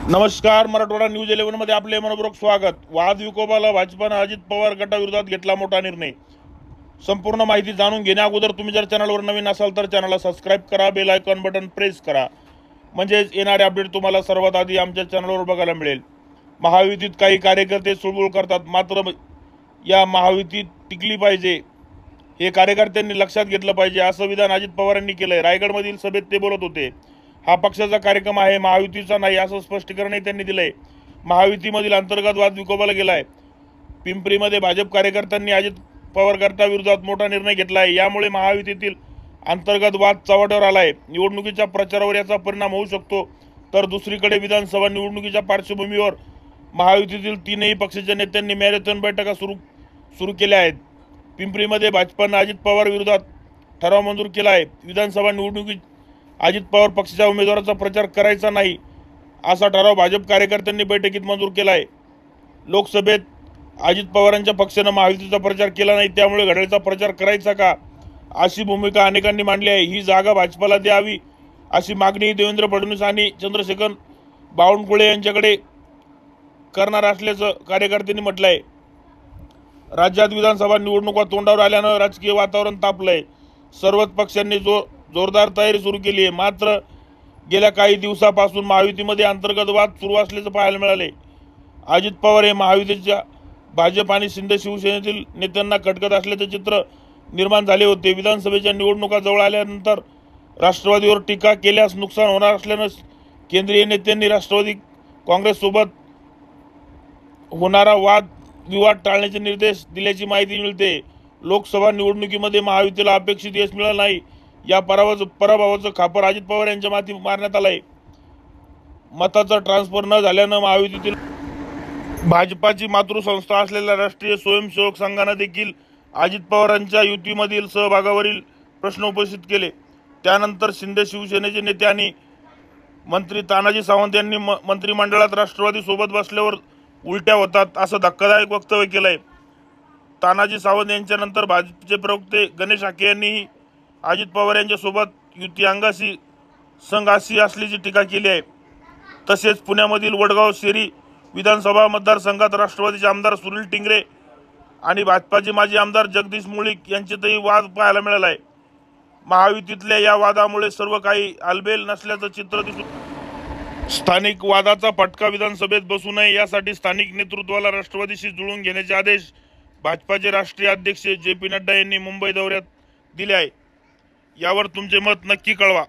नमस्कार, मराठवाडा न्यूज 11 मध्ये आपले मनपूर्वक स्वागत। वाद विकोपाला भाजपाने अजित पवार गटाविरोधात घेतला मोठा निर्णय। संपूर्ण माहिती जाणून घेण्या अगोदर तुम्ही जर चॅनलवर नवीन असाल तर चॅनलला सबस्क्राइब करा, बेल आयकॉन बटन प्रेस करा, म्हणजे येणारे अपडेट तुम्हाला सर्वात आधी आमच्या चॅनलवर बघायला मिळेल। महायुतीत काही कार्यकर्ते सुळबुळ करतात, मात्र या महायुतीत टिकली पाहिजे हे कार्यकर्त्यांनी लक्षात घेतलं पाहिजे, असं विधान अजित पवारांनी केलंय। रायगडमधील सभेत ते बोलत होते। हा पक्षाचा कार्यक्रम आहे, महायुतीचा नाही, असं स्पष्टीकरणही त्यांनी दिलंय। महायुतीमधील अंतर्गत वाद विकोपाला गेलाय। पिंपरीमध्ये भाजप कार्यकर्त्यांनी अजित पवार गटाविरोधात मोठा निर्णय घेतलाय। यामुळे महायुतीतील अंतर्गत वाद चव्हाट्यावर आलाय। निवडणुकीच्या प्रचारावर याचा परिणाम होऊ शकतो। तर दुसरीकडे विधानसभा निवडणुकीच्या पार्श्वभूमीवर महायुतीतील तीनही पक्षाच्या नेत्यांनी मॅरेथॉन बैठका सुरू केल्या आहेत। पिंपरीमध्ये भाजपाने अजित पवार विरोधात ठराव मंजूर केला आहे। विधानसभा निवडणुकीत अजित पवार पक्षाच्या उमेदवाराचा प्रचार करायचा नाही, असा ठराव भाजप कार्यकर्त्यांनी बैठकीत मंजूर केला आहे। लोकसभेत अजित पवारांच्या पक्षाने महायुतीचा प्रचार केला नाही, त्यामुळे घड्याळाचा प्रचार करायचा का, अशी भूमिका अनेकांनी मांडली आहे। ही जागा भाजपाला द्यावी अशी मागणी देवेंद्र फडणवीस आणि चंद्रशेखर बावनकुळे यांच्याकडे करणार असल्याचं कार्यकर्त्यांनी म्हटलं आहे। राज्यात विधानसभा निवडणुका तोंडावर आल्यानं राजकीय वातावरण तापलंय। सर्वच पक्षांनी जोरदार तयारी सुरू केली आहे। मात्र गेल्या काही दिवसापासून महायुतीमध्ये अंतर्गत वाद सुरू असल्याचं पाहायला मिळाले। अजित पवार हे महायुतीच्या भाजप आणि शिंदे शिवसेनेतील नेत्यांना खटकत असल्याचे चित्र निर्माण झाले होते। विधानसभेच्या निवडणुका जवळ आल्यानंतर राष्ट्रवादीवर टीका केल्यास नुकसान होणार असल्यानं केंद्रीय नेत्यांनी राष्ट्रवादी काँग्रेससोबत होणारा विवाद टाळण्याचे निर्देश दिल्याची माहिती मिळते। लोकसभा निवडणुकीमध्ये महायुतीला अपेक्षित यश मिळालं नाही। या पराभवाचं खापर अजित पवार यांच्या माथी मारण्यात आलंय। मताचा ट्रान्सफर न झाल्यानं महायुतीतील भाजपाची मातृसंस्था असलेल्या राष्ट्रीय स्वयंसेवक संघाने देखील अजित पवारांच्या युतीमधील सहभागावरील प्रश्न उपस्थित केले। त्यानंतर शिंदे शिवसेनेचे नेते आणि मंत्री तानाजी सावंत यांनी मंत्रिमंडळात राष्ट्रवादी सोबत बसल्यावर उलट्या होतात, असं धक्कादायक वक्तव्य केलंय। तानाजी सावंत यांच्यानंतर भाजपचे प्रवक्ते गणेश आखे यांनीही अजित पवार यांच्यासोबत युती अंगाशी संघाशी असल्याची टीका केली आहे। तसेच पुण्यामधील वडगाव शेरी विधानसभा मतदारसंघात राष्ट्रवादीचे आमदार सुनील टिंगरे आणि भाजपाचे माजी आमदार जगदीश मुळीक यांच्यातही वाद पाहायला मिळाला आहे। महायुतीतल्या या वादामुळे सर्व काही आलबेल नसल्याचं चित्र दिसून स्थानिक वादाचा फटका विधानसभेत बसू नये यासाठी स्थानिक नेतृत्वाला राष्ट्रवादीशी जुळवून घेण्याचे आदेश भाजपाचे राष्ट्रीय अध्यक्ष जे पी नड्डा यांनी मुंबई दौऱ्यात दिले आहे। यावर तुमचे मत नक्की कळवा।